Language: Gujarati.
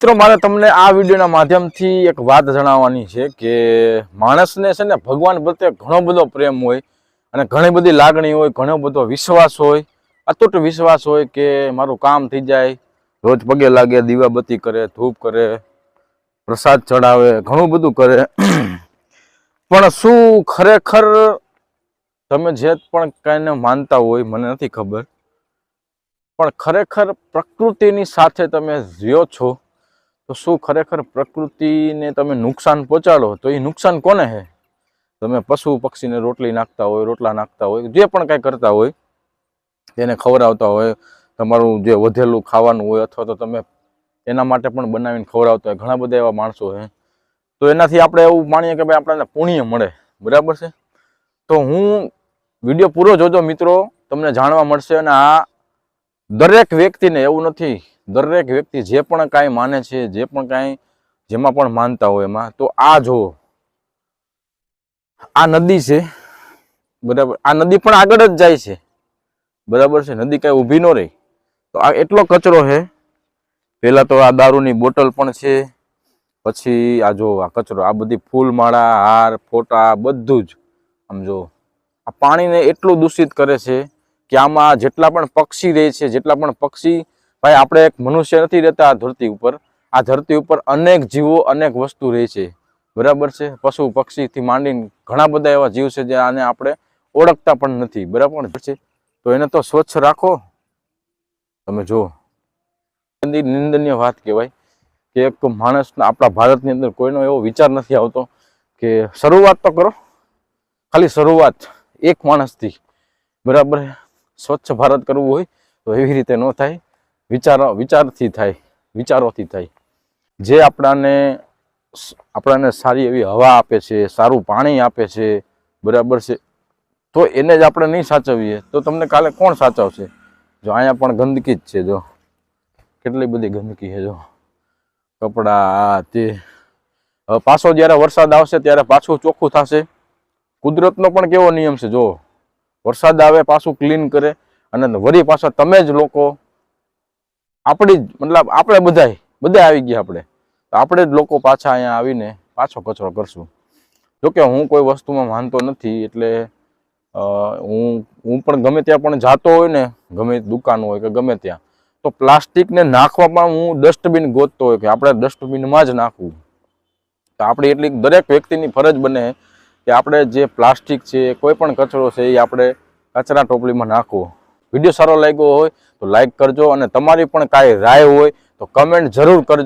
મિત્રો મારે તમને આ વિડીયોના માધ્યમથી એક વાત જણાવવાની છે કે માણસને છે ને ભગવાન પ્રત્યે ઘણો બધો પ્રેમ હોય અને ઘણી બધી લાગણી હોય, ઘણો બધો વિશ્વાસ હોય, અતૂટ વિશ્વાસ હોય કે મારું કામ થઈ જાય, રોજ પગે લાગે, દીવાબત્તી કરે, ધૂપ કરે, પ્રસાદ ચડાવે, ઘણું બધું કરે. પણ શું ખરેખર તમે જે પણ કાંઈને માનતા હોય, મને નથી ખબર, પણ ખરેખર પ્રકૃતિની સાથે તમે જીવો છો તો શું ખરેખર પ્રકૃતિને તમે નુકસાન પહોંચાડો તો એ નુકસાન કોને છે? તમે પશુ પક્ષીને રોટલી નાખતા હોય, રોટલા નાખતા હોય, જે પણ કાંઈ કરતા હોય, તેને ખવડાવતા હોય, તમારું જે વધેલું ખાવાનું હોય અથવા તો તમે એના માટે પણ બનાવીને ખવડાવતા હોય, ઘણા બધા એવા માણસો છે. તો એનાથી આપણે એવું માનીએ કે ભાઈ આપણને પુણ્ય મળે, બરાબર છે? તો હું વિડીયો પૂરો જોજો મિત્રો, તમને જાણવા મળશે. અને આ દરેક વ્યક્તિને, એવું નથી, દરેક વ્યક્તિ જે પણ કાંઈ માને છે, જે પણ કાંઈ જેમાં પણ માનતા હોય એમાં, તો આ જુઓ, આ નદી છે, બરાબર? આ નદી પણ આગળ જ જાય છે, બરાબર છે? નદી કાંઈ ઊભી ન રહી. તો આ એટલો કચરો છે. પહેલાં તો આ દારૂની બોટલ પણ છે, પછી આ જો આ કચરો, આ બધી ફૂલમાળા, હાર, ફોટા, બધું જ આમ જો આ પાણીને એટલું દૂષિત કરે છે કે આમાં જેટલા પણ પક્ષી રહે છે, જેટલા પણ પક્ષી, ભાઈ આપણે એક મનુષ્ય નથી રહેતા આ ધરતી ઉપર, આ ધરતી ઉપર અનેક જીવો, અનેક વસ્તુ રહે છે, બરાબર છે? પશુ પક્ષીથી માંડીને ઘણા બધા એવા જીવ છે જે આને આપણે ઓળખતા પણ નથી, બરાબર છે? તો એને તો સ્વચ્છ રાખો. તમે જુઓ, નિંદનીય વાત કહેવાય કે એક માણસના, આપણા ભારતની અંદર કોઈનો એવો વિચાર નથી આવતો કે શરૂઆત તો કરો, ખાલી શરૂઆત એક માણસથી, બરાબર? સ્વચ્છ ભારત કરવું હોય તો એવી રીતે ન થાય, વિચારથી થાય, વિચારોથી થાય. જે આપણાને સારી એવી હવા આપે છે, સારું પાણી આપે છે, બરાબર છે? તો એને જ આપણે નહીં સાચવીએ તો તમને કાલે કોણ સાચવશે? જો અહીંયા પણ ગંદકી જ છે, જો કેટલી બધી ગંદકી છે, જો કપડાં, આ તે. હવે પાછો જ્યારે વરસાદ આવશે ત્યારે પાછું ચોખ્ખું થશે. કુદરતનો પણ કેવો નિયમ છે, જો વરસાદ આવે પાછું ક્લીન કરે અને વળી પાછા તમે જ લોકો, આપણી જ, મતલબ આપણે બધા આવી ગયા, આપણે જ લોકો પાછા અહીંયા આવીને પાછો કચરો કરશું. જોકે હું કોઈ વસ્તુમાં માનતો નથી, એટલે હું પણ ગમે ત્યાં પણ જાતો હોય ને, ગમે દુકાન હોય કે ગમે ત્યાં, તો પ્લાસ્ટિકને નાખવામાં હું ડસ્ટબિન ગોતતો હોય કે આપણે ડસ્ટબિનમાં જ નાખવું. તો આપણે એટલી દરેક વ્યક્તિની ફરજ બને કે આપણે જે પ્લાસ્ટિક છે, કોઈ પણ કચરો છે, એ આપણે કચરા ટોપલીમાં નાખવો. વિડીયો સારો લાગ્યો હોય તો લાઈક કરજો, અને તમારી પણ કાંઈ રાય હોય તો કમેન્ટ જરૂર કરજો.